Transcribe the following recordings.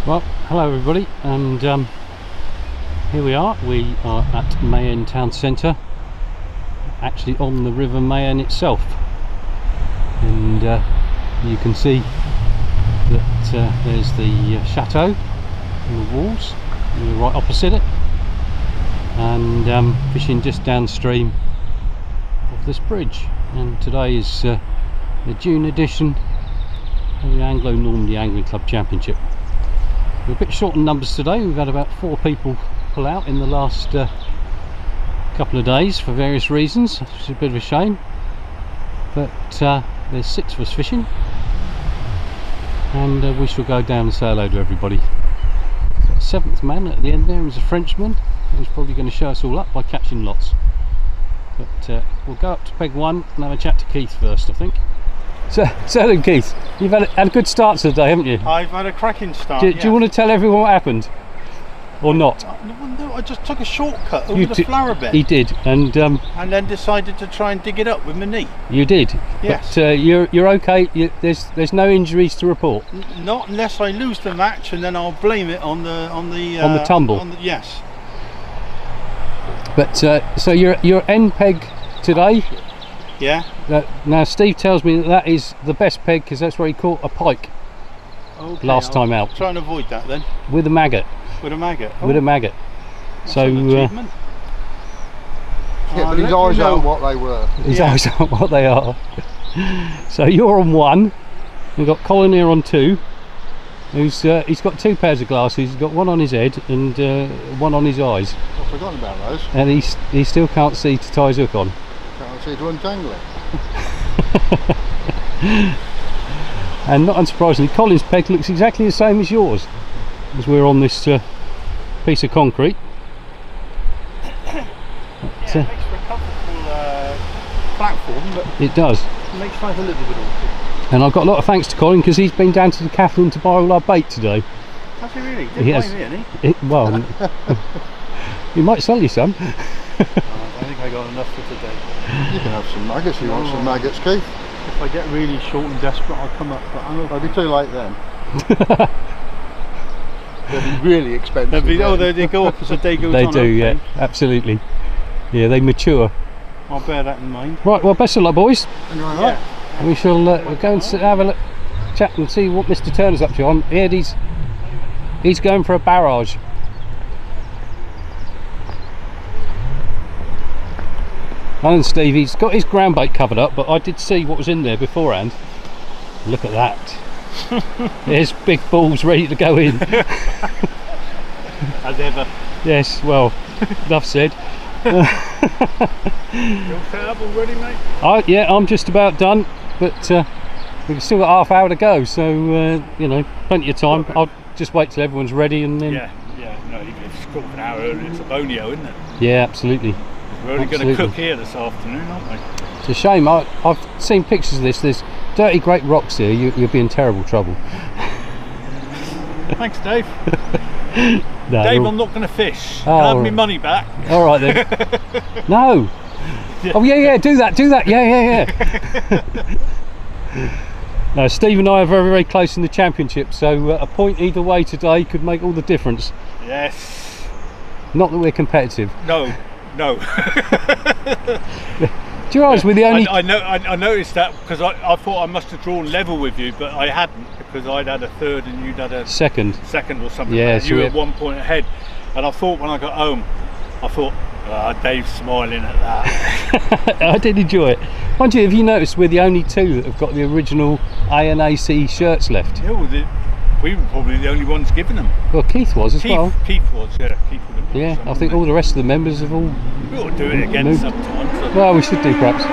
Well, hello everybody, and here we are at Mayenne town centre, actually on the river Mayenne itself, and you can see that there's the chateau on the walls, right opposite it, and fishing just downstream of this bridge. And today is the June edition of the Anglo Normandy Angling Club Championship. We're a bit short in numbers today. We've had about 4 people pull out in the last couple of days for various reasons, which is a bit of a shame, but there's 6 of us fishing, and we shall go down and say hello to everybody. The 7th man at the end there is a Frenchman who's probably going to show us all up by catching lots, but we'll go up to peg 1 and have a chat to Keith first, I think. So then, Keith, you've had a good start to the day, haven't you? I've had a cracking start. Do you want to tell everyone what happened, or not? No, I just took a shortcut over the flower bed. He did, and then decided to try and dig it up with my knee. You did. Yes. But you're okay. There's no injuries to report. Not unless I lose the match, and then I'll blame it on the tumble. Yes. But so your end peg today. Yeah. Now Steve tells me that is the best peg because that's where he caught a pike last time out. Try and avoid that then. With a maggot. With a maggot. With a maggot. So. Yeah, but his eyes aren't what they were. His eyes aren't what they are. So you're on 1. We've got Colin here on 2. He's got 2 pairs of glasses. He's got one on his head and one on his eyes. I've forgotten about those. And he still can't see to tie his hook on. Can't see to untangle it. And not unsurprisingly, Colin's peg looks exactly the same as yours, as we're on this piece of concrete. It makes for a comfortable platform, but it does. It makes life a little bit awkward. And I've got a lot of thanks to Colin because he's been down to the Catherine to buy all our bait today. Has he really? Didn't buy me any? Well, he might sell you some. I think I got enough for today. You can have some maggots. You want some maggots, Keith? If I get really short and desperate, I'll come up. But They'll be too late then. They'll be really expensive. They go up as the day goes on. They do, yeah, absolutely. Yeah, they mature. I'll bear that in mind. Right, well, best of luck, boys. Yeah. We shall we'll go and have a chat and see what Mr. Turner's up to. I heard he's going for a barrage. And Steve, he's got his ground bait covered up, but I did see what was in there beforehand. Look at that. There's big balls ready to go in. As ever. Yes, well, enough said. You're set up already, mate? Yeah, I'm just about done, but we've still got half hour to go, so you know, plenty of time. I'll just wait till everyone's ready and then. Yeah. No, even if it's caught an hour early, it's a bonio, isn't it? Yeah, absolutely. We're only going to cook here this afternoon, aren't we? It's a shame. I've seen pictures of this. There's dirty great rocks here. You'll be in terrible trouble. Thanks, Dave. No, Dave, I'm not going to fish. Can I have my money back? All right then. No. Yeah. Oh yeah, do that. Yeah. No, Steve and I are very, very close in the championship, so a point either way today could make all the difference. Yes. Not that we're competitive. No. Do you realise we're the only... I noticed that because I thought I must have drawn level with you, but I hadn't, because I'd had a third and you'd had a second or something. Yeah, so you were 1 point ahead, and I thought when I got home, Dave's smiling at that. I did enjoy it. Mind you, have you noticed we're the only 2 that have got the original ANAC shirts left? Yeah, well, we were probably the only ones giving them. Well, Keith was as well. Keith was, yeah. Yeah, I think all the rest of the members have all... We ought to do it again sometime. So. Well, we should do perhaps.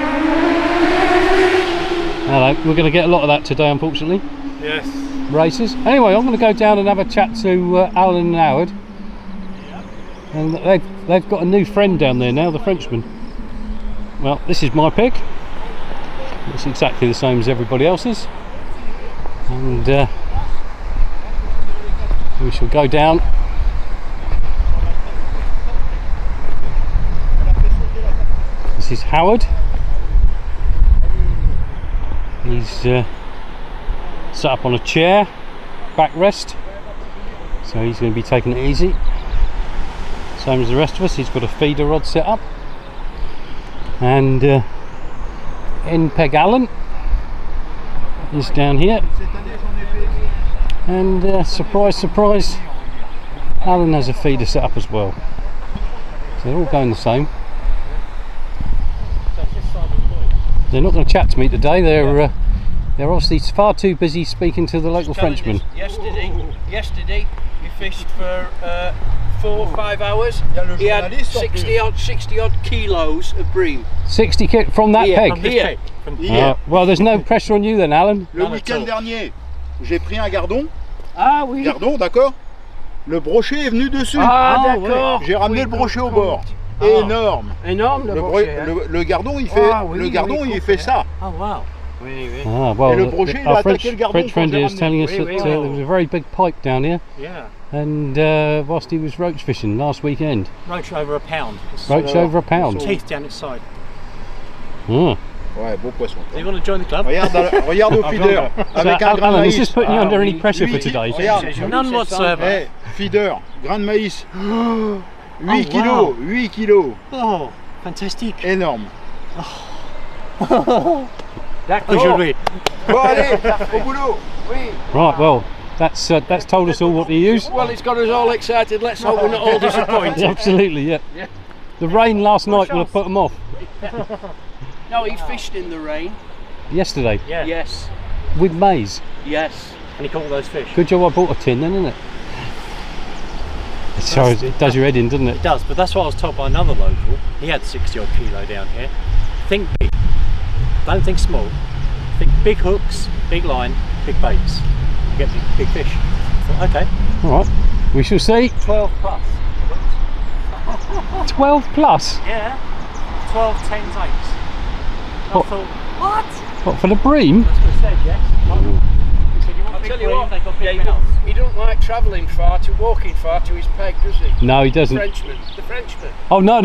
Hello, we're going to get a lot of that today, unfortunately. Yes. Races. Anyway, I'm going to go down and have a chat to Alan and Howard. Yeah. And they've got a new friend down there now, the Frenchman. Well, this is my pig. It's exactly the same as everybody else's. And we shall go down. This is Howard. He's sat up on a chair, backrest, so he's going to be taking it easy. Same as the rest of us. He's got a feeder rod set up, and end peg Alan is down here, and surprise surprise, Alan has a feeder set up as well, so they're all going the same. They're not going to chat to me today. They're obviously far too busy speaking to the local Frenchman. Yesterday we fished for 4 or 5 hours. He had 60 odd kilos of bream. 60 from that peg? From here. Well, there's no pressure on you then, Alan. Le week-end dernier, j'ai pris un gardon. Ah oui. Gardon, d'accord. Le brochet est venu dessus. Ah d'accord. J'ai ramené le brochet au bord. Énorme. Énorme le brochet. Le gardon, il fait, il fait ça. Oh wow. Oui, oui. Ah, well, Et le brochet, il a attaqué le gardon. French friend is telling us that there was a very big pike down here. Yeah. And whilst he was roach fishing last weekend. Roach over a pound. Roach over a pound. Teeth down its side. Ah. Ouais, beau poisson. Do you want to join the club? Regarde au feeder. Avec un grain de Alan, is maïs. this putting you under any pressure for today? Regarde. None whatsoever. Feeder, grain de maïs. 8 kilos, 8 kilos. Oh, fantastique. Énorme. Aujourd'hui. Bon, allez, au boulot. Right, well, that's told us all what to use. Well, it's got us all excited. Let's hope we're not all disappointed. Absolutely, yeah. The rain last night will have put them off. No, he fished in the rain. Yesterday? Yeah. Yes. With maize? Yes. And he caught all those fish. Good job I bought a tin then, isn't it? Sorry, it does your head in, doesn't it? It does, but that's what I was told by another local. He had 60 odd kilo down here. Think big. Don't think small. Think big hooks, big line, big baits. You get big fish. So, okay. Alright, we shall see. 12 plus. 12 plus? Yeah. 12 10s 8s. What? I thought, What, for the bream? that's what it said, yes. He said, you want I'll big tell you bream, what, they've got big David, mouths. he doesn't like travelling far to walking far to his peg, does he? No, he doesn't. The Frenchman. Oh, no.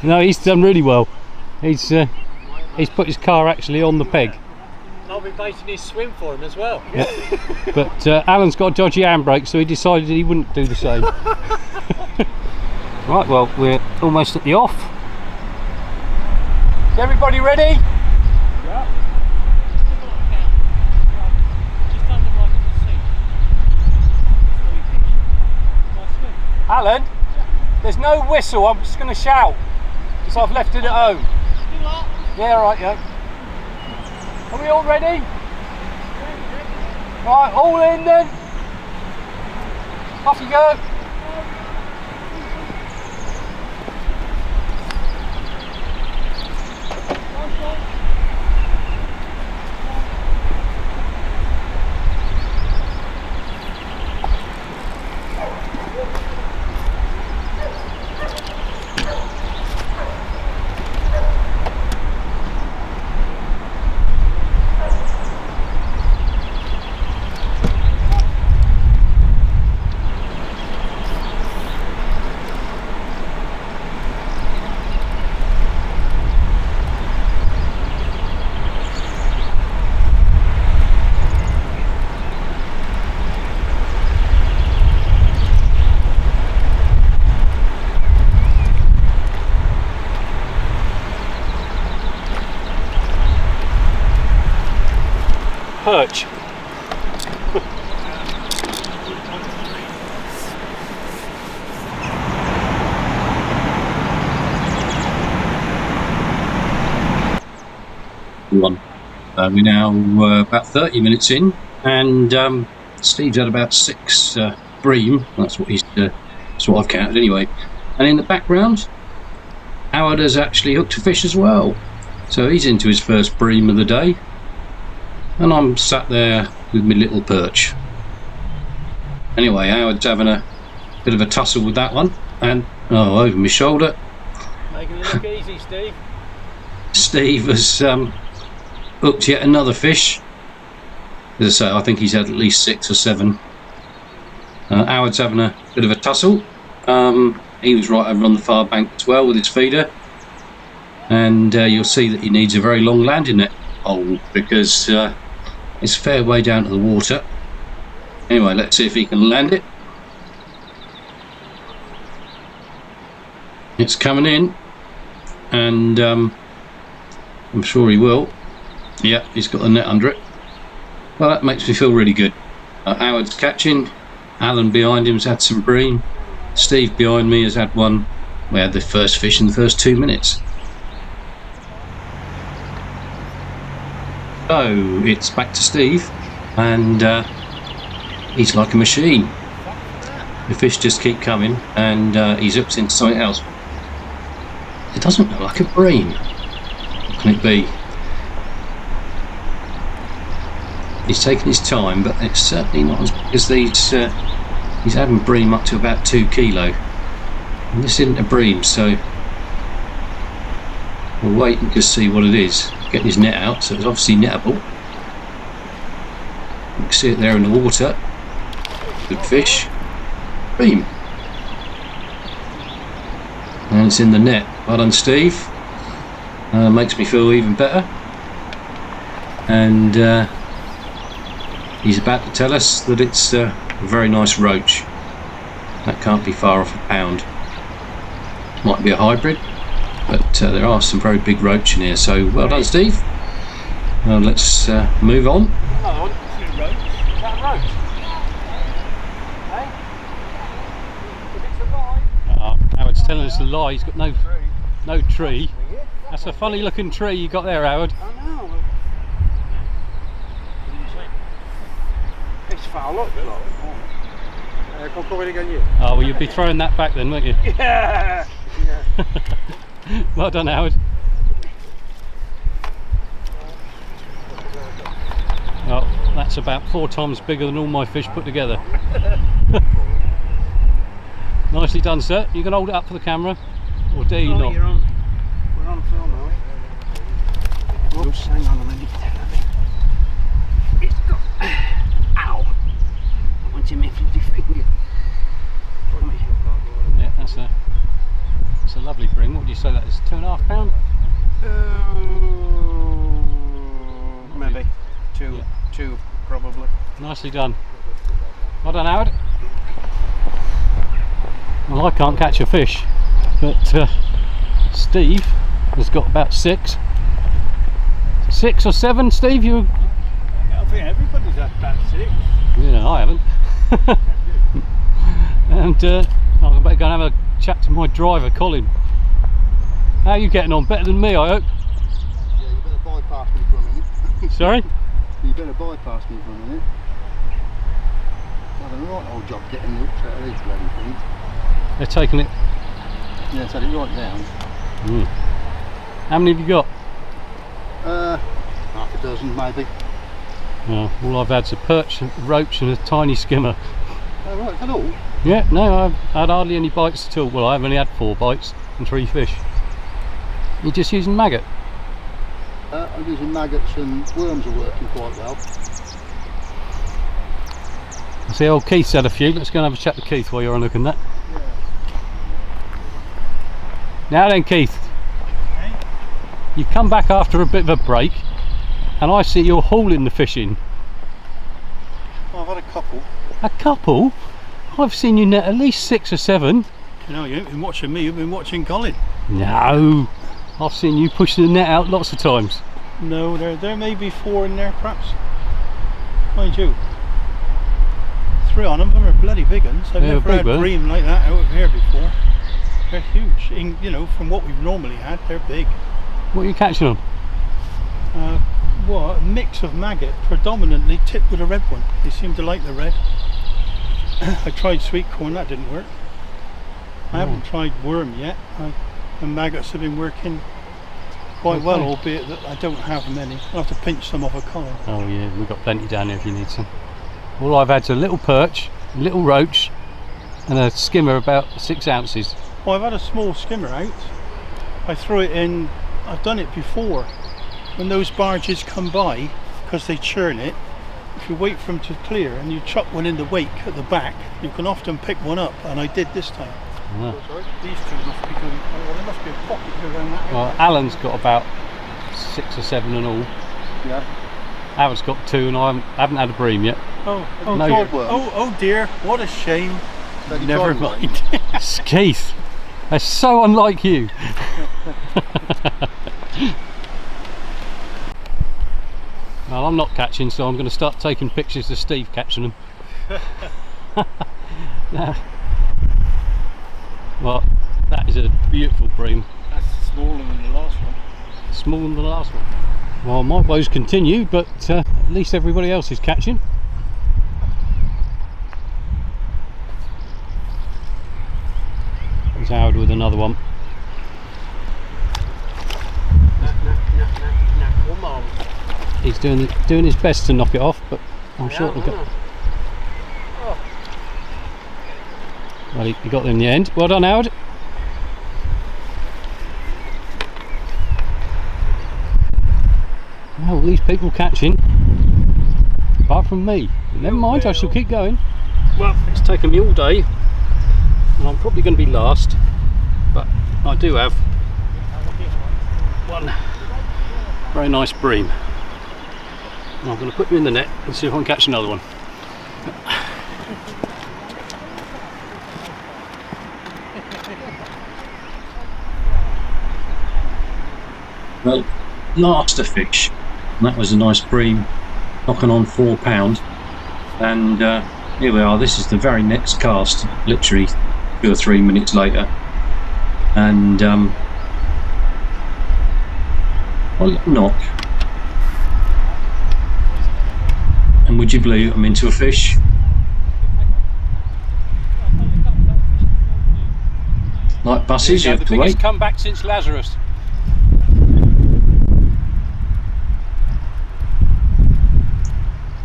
No, he's done really well. He's put his car actually on the peg. I'll be baiting his swim for him as well. But Alan's got a dodgy handbrake, so he decided he wouldn't do the same. Right, well, we're almost at the off. Is everybody ready? Yeah. Just under my seat. Alan, there's no whistle, I'm just going to shout, because I've left it at home. Yeah, right, yeah. Are we all ready? Right, all in then. Off you go. Perch. We're now about 30 minutes in, and Steve's had about 6 bream. That's what I've counted anyway. And in the background, Howard has actually hooked a fish as well. So he's into his first bream of the day, and I'm sat there with my little perch. Anyway, Howard's having a bit of a tussle with that one, and over my shoulder, Making it look easy, Steve. Steve has hooked yet another fish. As I say, I think he's had at least 6 or 7. Howard's having a bit of a tussle. He was right over on the far bank as well with his feeder, and you'll see that he needs a very long landing net. old because it's a fair way down to the water. Anyway, let's see if he can land it. It's coming in, and I'm sure he will. Yeah, he's got the net under it. Well, that makes me feel really good. Howard's catching. Alan behind him's had some bream. Steve behind me has had one. We had the first fish in the first 2 minutes. So it's back to Steve, and he's like a machine. The fish just keep coming, and he's hooked into something else. It doesn't look like a bream. What can it be? He's taking his time, but it's certainly not as big as these. He's having bream up to about 2 kilo. And this isn't a bream, so we'll wait and just see what it is. Getting his net out, so it's obviously nettable. You can see it there in the water. Good fish. Bream. And it's in the net. Well done, Steve. Makes me feel even better. And he's about to tell us that it's a very nice roach. That can't be far off a pound. Might be a hybrid, but there are some very big roach in here, so well done, Steve. Let's move on. Oh, it's a roach. Is that a roach? Hey? If it's a lie. Howard's telling us a lie. He's got no tree. That's a funny looking tree you got there, Howard. I know. It's foul up. Oh, well, you'd be throwing that back then, wouldn't you? Yeah. Well done, Howard. Well, that's about 4 times bigger than all my fish put together. Nicely done, sir. You can hold it up for the camera, or dare you not? We're on film, are we? Oops, hang on a minute. It's got... Ow! I want him in for the finger. Yeah, that's a lovely bream. What do you say that is? 2.5 pound? Maybe. Two, probably. Nicely done. Well done, Howard. Well, I can't catch a fish, but Steve has got about 6 or 7. Steve, you? I think everybody's had about 6. Yeah, I haven't. And I better go and have a chat to my driver, Colin. How are you getting on? Better than me, I hope. Yeah, you better bypass me for a minute. Sorry? You better bypass me for a minute. I've done a right old job getting the hooks out of these bloody things. They're taking it. Yeah, set it right down. How many have you got? Half a dozen maybe. All I've had's a perch, a roach and a tiny skimmer. Oh right, is that all? Yeah, no, I've had hardly any bites at all. Well, I've only had 4 bites and 3 fish. You're just using maggot? I'm using maggots, and worms are working quite well. I see old Keith's had a few. Let's go and have a chat to Keith while you're on looking at that. Now then, Keith, you come back after a bit of a break and I see you're hauling the fish in. Well, I've had a couple. A couple? I've seen you net at least 6 or 7. You know, you haven't been watching me, you've been watching Colin. No, I've seen you pushing the net out lots of times. No, there may be 4 in there perhaps. Mind you, 3 on them are bloody big ones. I've never had bream like that out of here before. They're huge. You know, from what we've normally had, they're big. What are you catching on? Well, a mix of maggot, predominantly tipped with a red one. They seem to like the red. I tried sweet corn, that didn't work. I haven't tried worm yet. The maggots have been working quite well, albeit that I don't have many. I'll have to pinch some off a Colin. Oh yeah, we've got plenty down here if you need some. All I've had's a little perch, a little roach and a skimmer about 6 ounces. Well, I've had a small skimmer out. I threw it in, I've done it before. When those barges come by, because they churn it, if you wait for them to clear and you chuck one in the wake at the back, you can often pick one up, and I did this time. These 2 must be going, well, there must be a pocket here around that area. Well, Alan's got about 6 or 7 and all. Yeah. Howard's got 2 and I haven't had a bream yet. Oh, No. oh dear, what a shame. Never mind. Keith, that's so unlike you. Well, I'm not catching, so I'm going to start taking pictures of Steve catching them. Well, that is a beautiful bream. That's smaller than the last one. Smaller than the last one. Well, my woes continue, but at least everybody else is catching. There's Howard with another one. Come on. He's doing his best to knock it off, but I'm sure it'll go. Well, he got them in the end. Well done, Howard. Well, these people catching, apart from me. Never mind, I shall keep going. Well, it's taken me all day, and I'm probably going to be last, but I do have one very nice bream. And I'm going to put him in the net and see if I can catch another one. Well, last a fish, and that was a nice bream, knocking on £4, and here we are. This is the very next cast, literally 2 or 3 minutes later, and well, knock, and would you believe I'm into a fish? Like buses, you have the to biggest wait. comeback since Lazarus.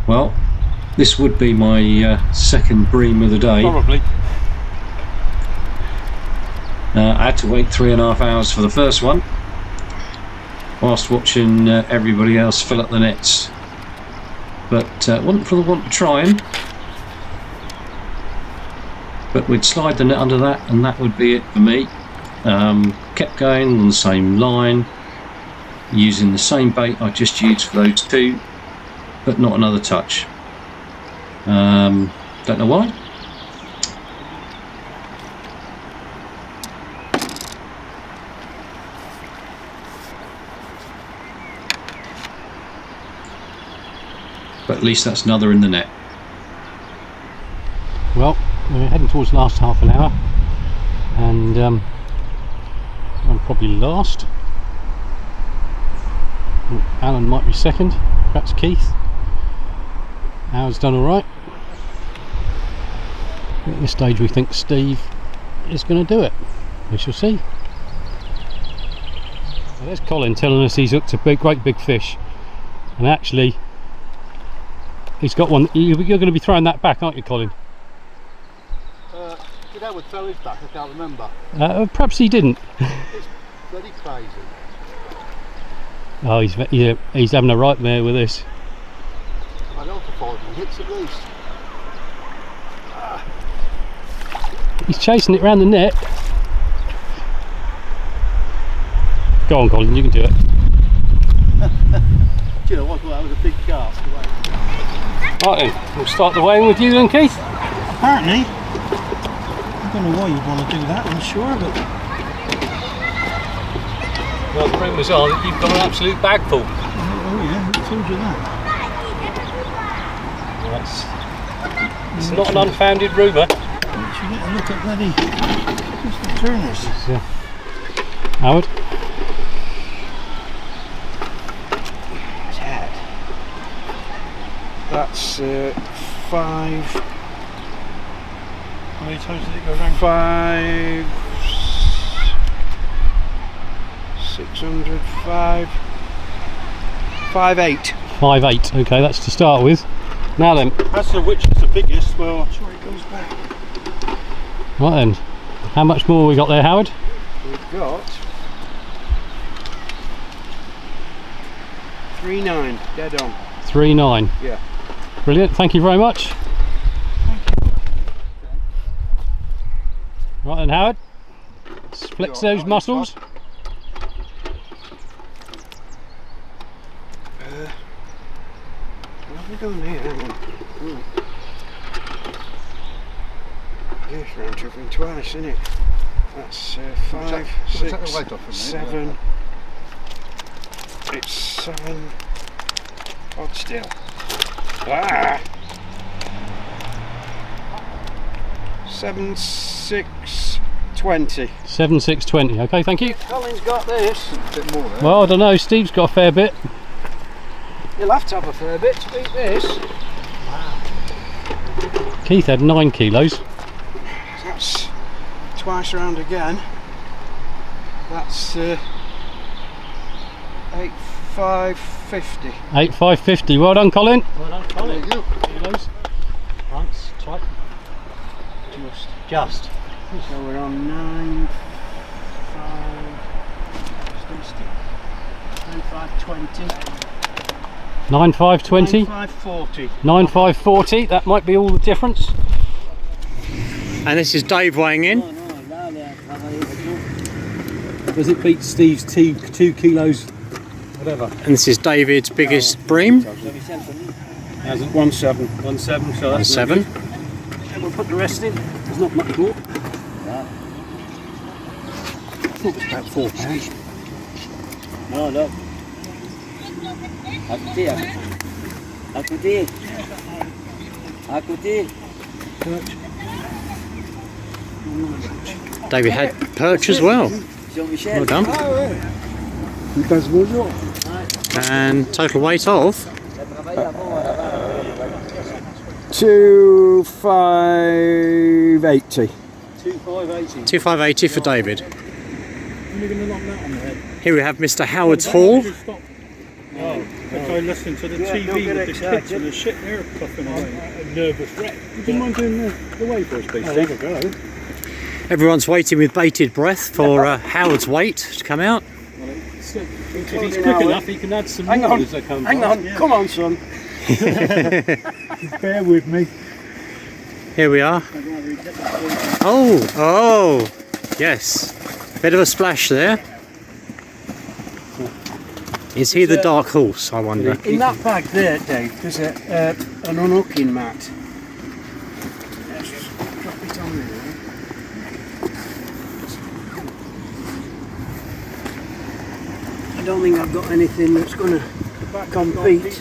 Well, this would be my second bream of the day. Probably. I had to wait 3.5 hours for the first one, whilst watching everybody else fill up the nets. But wasn't for the want of trying. But we'd slide the net under that, and that would be it for me. Kept going on the same line, using the same bait I just used for those 2. But not another touch. Don't know why. But at least that's another in the net. Well, we're heading towards the last half an hour, and I'm probably last. Alan might be second, perhaps Keith. Howard's done alright. At this stage we think Steve is going to do it. We shall see. Well, there's Colin telling us he's hooked a great big fish, and actually he's got one. You're going to be throwing that back, aren't you, Colin? Did Howard throw his back? I can't remember. Perhaps he didn't. It's bloody crazy. Oh, he's having a right mare with this. I know for 5 minutes at least. He's chasing it round the net. Go on, Colin, you can do it. Do you know, I thought that was a big cast. Right then, we'll start the weighing with you then, Keith. Apparently, I don't know why you'd want to do that, I'm sure, but Well, the rumours are that you've got an absolute bag full. oh yeah, who told you that? It's not an unfounded rumour. You get a look at bloody Mr. Turner's. Howard? That's 5. How many times did it go round? 5. 600. 5. 5.8. 5.8, okay, that's to start with. Now then, As to which is the biggest, well, I'm sure it goes back. right then, how much more we got there, Howard? We've got 3.9, dead on. 3.9. Yeah. Brilliant, thank you very much. Right then, Howard, flex those muscles. What are we doing here? Hang on. Right. Yes, round tripping twice, isn't it? That's 5, 6, 7. It's 7. Hold still. Ah! 7, 6, 20. 7, 6, 20. Okay, thank you. Colin's got this. A bit more there. Well, I don't know. Steve's got a fair bit. You'll have to have a fair bit to beat this. Keith had 9 kilos. That's twice round again. That's 8,550. 8,550. Well done, Colin. Well done, Colin. There you go. Kilos. Once, twice. Just. So we're on 9, 5, 20. 9,520. 9,540. 9,540. That might be all the difference. And this is Dave weighing in. Does it beat Steve's 2 kilos? Whatever. And this is David's biggest bream. Has it? 1,7. 1,7. So that's 7. And we'll put the rest in. There's not much more. It's about £4. No, look. À côté, à côté, à côté. David had perch as well. Well done. And total weight of 2,580. 2,580 for David. Here we have Mr. Howard's haul. I listen to the TV with this kids and the shit they're puffing away. A nervous wreck. Would you mind doing the way for us, please? There you go. Everyone's waiting with bated breath for Howard's weight to come out. If he's quick enough, he can add some Hang more on, as they come hang by. on, come on, son. Bear with me. Here we are. Oh, yes. Bit of a splash there. Is he the dark horse, I wonder? In that bag there, Dave, there's an unhooking mat. Let's just drop it on there. I don't think I've got anything that's going to compete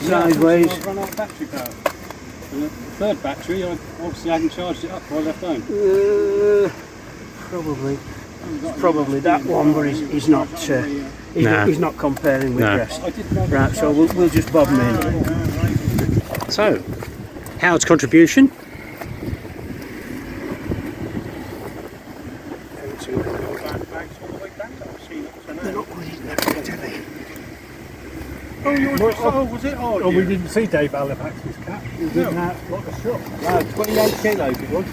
sideways. I've run out of battery power. And the third battery, I obviously hadn't charged it up before I left home. Probably that one, but he's not. He's not comparing with the rest. Right, so we'll just bob him in. So, Howard's contribution. Was it? Oh, we didn't see Dave Halifax's cat. It was in that lot of shop. 28 kilos it was.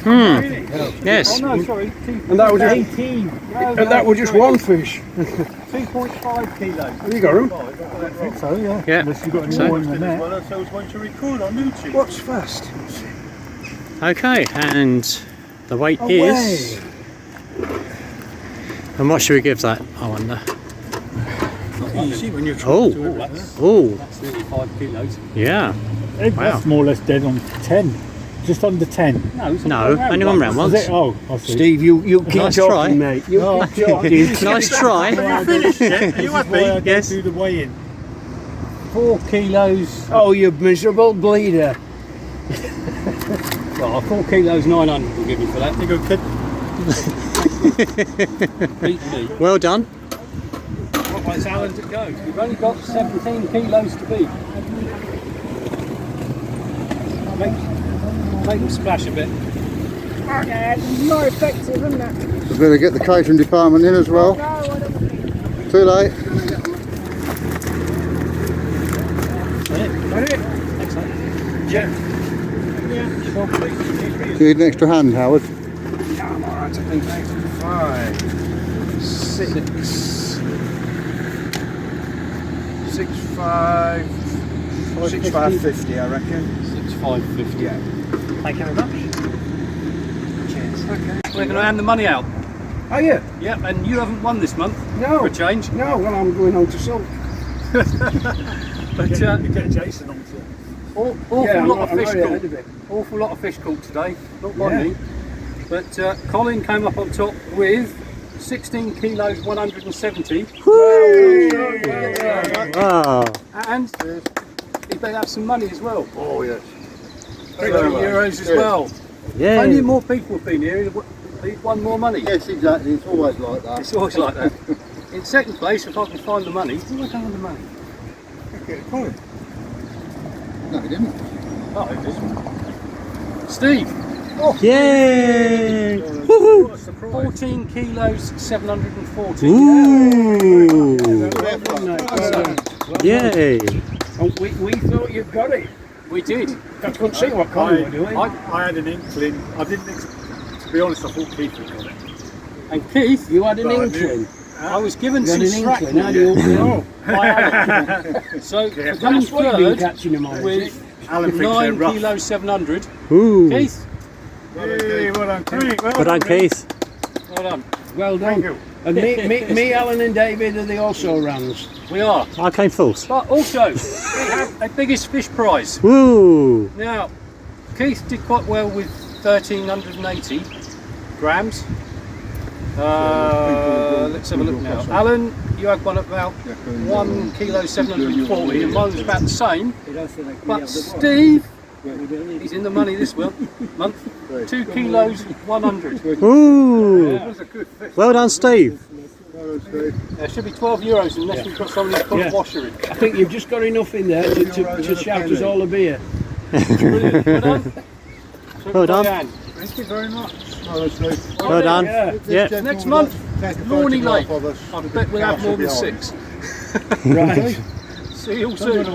Yes. Oh no, sorry. And that was 18. And that was just one fish. 2.5 kilos. Have you got him? I think so, yeah. Yeah. Unless you've got any So- more in the net. So I was going to record on YouTube. What's fast? Okay, and the weight is. And what should we give that? I wonder. Easy when you're Oh, That's nearly 5 kilos. yeah. That's more or less dead on 10. Just under 10. No, only one round Was once. it? Oh, I see. Steve, you keep Nice talking, try. mate. You keep talking. Nice try. Are you happy? Yes. Do the weigh-in. 4 kilos. Oh, you miserable bleeder. Well, 4 kilos 900 we'll give you for that. You go, kid. Beat me. Well done. What way's Alan to go? We've only got 17 kilos to beat. Make them splash a bit. More effective, isn't it? We better get the catering department in as well. Too late. Do you need an extra hand, Howard? I'm alright, I think. 5, 6, 6,550, I reckon. 6,550. Yeah. Thank you very much. Cheers. Okay. We're going to hand the money out. Oh yeah? Yep, and you haven't won this month. No. For a change. No, well I'm going home to sulk. But You get Jason on to awful lot of fish caught. Awful lot of fish caught today. Not by me. But Colin came up on top with 16 kilos 170. Wow. And he better have some money as well. Oh yes. 30 euros as well. Yeah. Only more people have been here, he'd won more money. Yes, exactly. It's always like that. It's always like that. In second place, if I can find the money, who have I done with the money? No, he didn't. Oh, it is. Steve, Yay! 14 kilos 740. Ooh. Yay! Oh, we thought you'd got it. We did. I couldn't see what Colin were doing. I had an inkling. I didn't. To be honest, I thought Keith had got it. And Keith, You had an But I inkling. I was given You had some an inkling, shrapnel how do you by Alan. So for coming That's what you've been third catching them on. with Alan thinks they're 9 rough. kilos 700. Ooh. Keith, Hey, well done, Keith. Well done, Keith. well done. Well done. And me, Alan and David are the also runs. We are. I came fourth. But also, we have a biggest fish prize. Woo! Now, Keith did quite well with 1,380 grams. Let's have a look now. Alan, you had one at about 1 kilo 740, and mine was about the same. But Steve, he's in the money this month. 2 kilos 100. Ooh! That was a good fish. Well done, Steve. There should be 12 euros unless we've got somebody to put a washer in. I think you've just got enough in there to shout us all a beer. Brilliant. Well done. Well done. Diane. Thank you very much. Well done. Yeah. Yeah. Next month, Lorney Lake. Of us. I bet we'll have more than 6. Right. See you all soon.